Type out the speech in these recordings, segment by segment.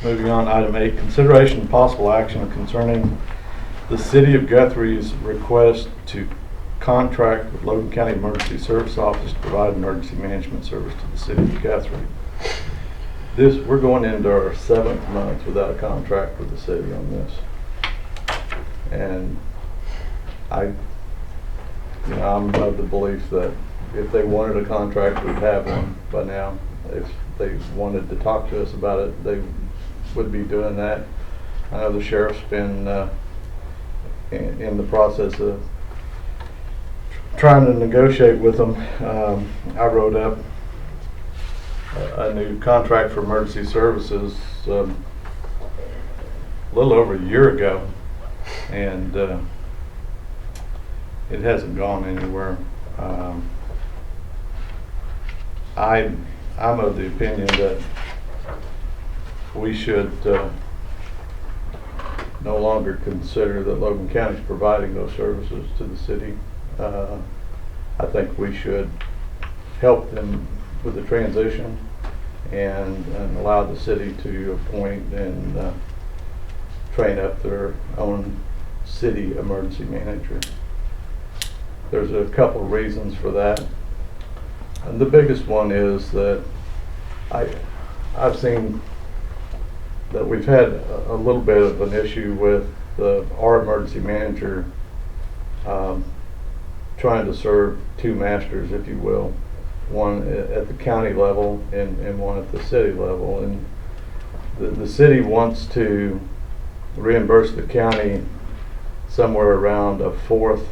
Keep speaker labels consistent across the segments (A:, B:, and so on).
A: Moving on, item 8, consideration and possible action concerning the City of Guthrie's request to contract with Logan County Emergency Service Office to provide emergency management service to the City of Guthrie. We're going into our 7th month without a contract with the city on this. And I'm of the belief that if they wanted a contract, we'd have one by now. If they wanted to talk to us about it, they would be doing that. I know the sheriff's been in the process of trying to negotiate with them. I wrote up a new contract for emergency services a little over a year ago, and it hasn't gone anywhere. I'm of the opinion that we should no longer consider that Logan County is providing those services to the city. I think we should help them with the transition and allow the city to appoint and train up their own city emergency manager. There's a couple of reasons for that. And the biggest one is that I've seen that we've had a little bit of an issue with our emergency manager trying to serve two masters, if you will, one at the county level and one at the city level. And the city wants to reimburse the county somewhere around a fourth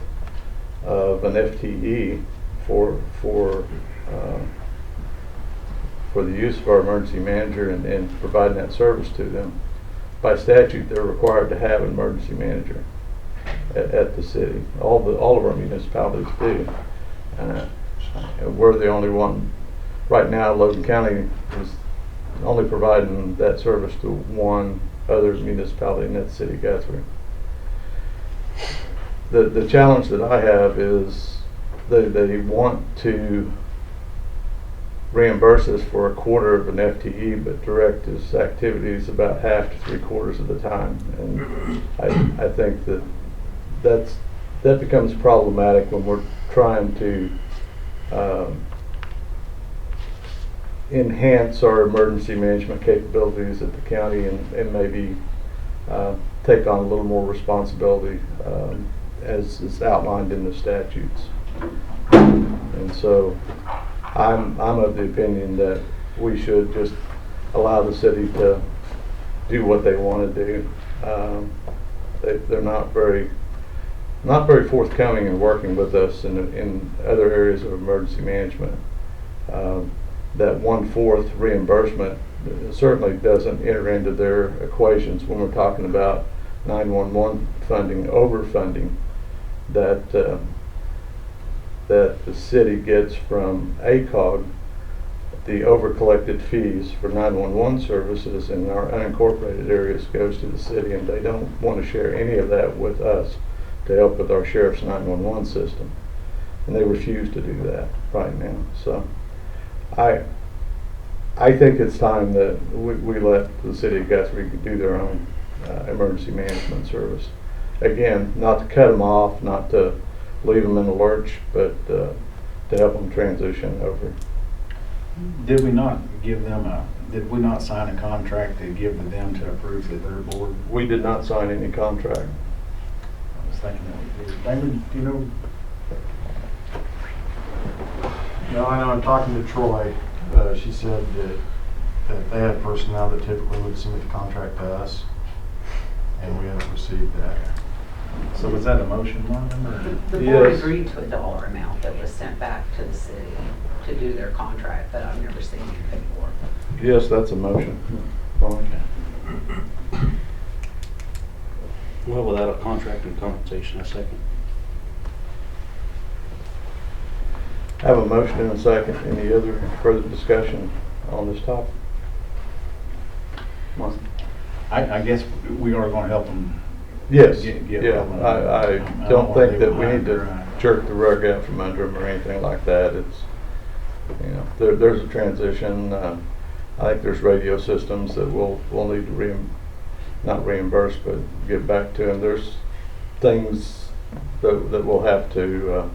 A: of an FTE for the use of our emergency manager and providing that service to them. By statute, they're required to have an emergency manager at the city. All of our municipalities do. We're the only one right now. Logan County is only providing that service to one other municipality, and that's City of Guthrie. The challenge that I have is they want to reimburse us for a quarter of an FTE, but direct his activities about half to 3/4 of the time. And I think that becomes problematic when we're trying to enhance our emergency management capabilities at the county and maybe take on a little more responsibility as is outlined in the statutes. And so I'm of the opinion that we should just allow the city to do what they want to do. They're not very forthcoming in working with us in other areas of emergency management. That 1/4 reimbursement certainly doesn't enter into their equations when we're talking about 911 funding, overfunding that the city gets from ACOG. The over-collected fees for 911 services in our unincorporated areas goes to the city, and they don't want to share any of that with us to help with our sheriff's 911 system. And they refuse to do that right now. So I think it's time that we let the City of Guthrie do their own emergency management service. Again, not to cut them off, not to leave them in a lurch, but to help them transition over.
B: Did we not sign a contract to give to them to approve to their board?
A: We did not sign any contract.
B: I was thinking that we did. David, do you know?
C: No, I know in talking to Troy, she said that they had personnel that typically would submit the contract to us, and we haven't received that.
B: So was that a motion, Logan, or?
D: The board
A: Yes.
D: agreed to a dollar amount that was sent back to the city to do their contract, but I've never seen anything for it.
A: Yes, that's a motion. Fine.
E: Well, without a contract and compensation, a second.
A: I have a motion and a second. Any other further discussion on this topic? Mark?
B: I guess we are going to help them.
A: Yes,
B: Get
A: yeah.
B: rolling.
A: I don't think that we need to jerk the rug out from under them or anything like that. It's, there's a transition. I think there's radio systems that we'll need to not reimburse, but give back to them. There's things that we'll have to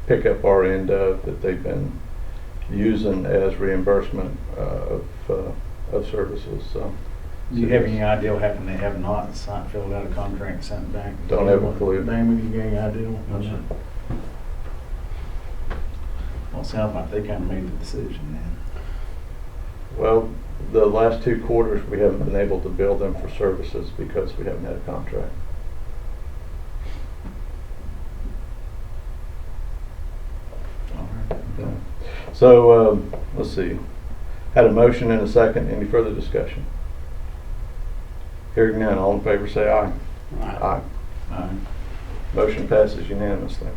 A: pick up our end of that they've been using as reimbursement of services. So,
B: Do you have any idea what happened? They have not filled out a contract and sent it back?
A: Don't have a clue.
B: Damon, you got any idea?
C: No, sir.
B: Well, it sounds like they kind of made the decision then.
A: Well, the last 2 quarters we haven't been able to bill them for services because we haven't had a contract.
B: All right.
A: Yeah. So let's see. Had a motion and a second. Any further discussion? Hearing none, all in favor say aye.
E: Aye.
A: Aye.
B: All right.
A: Motion passes unanimously.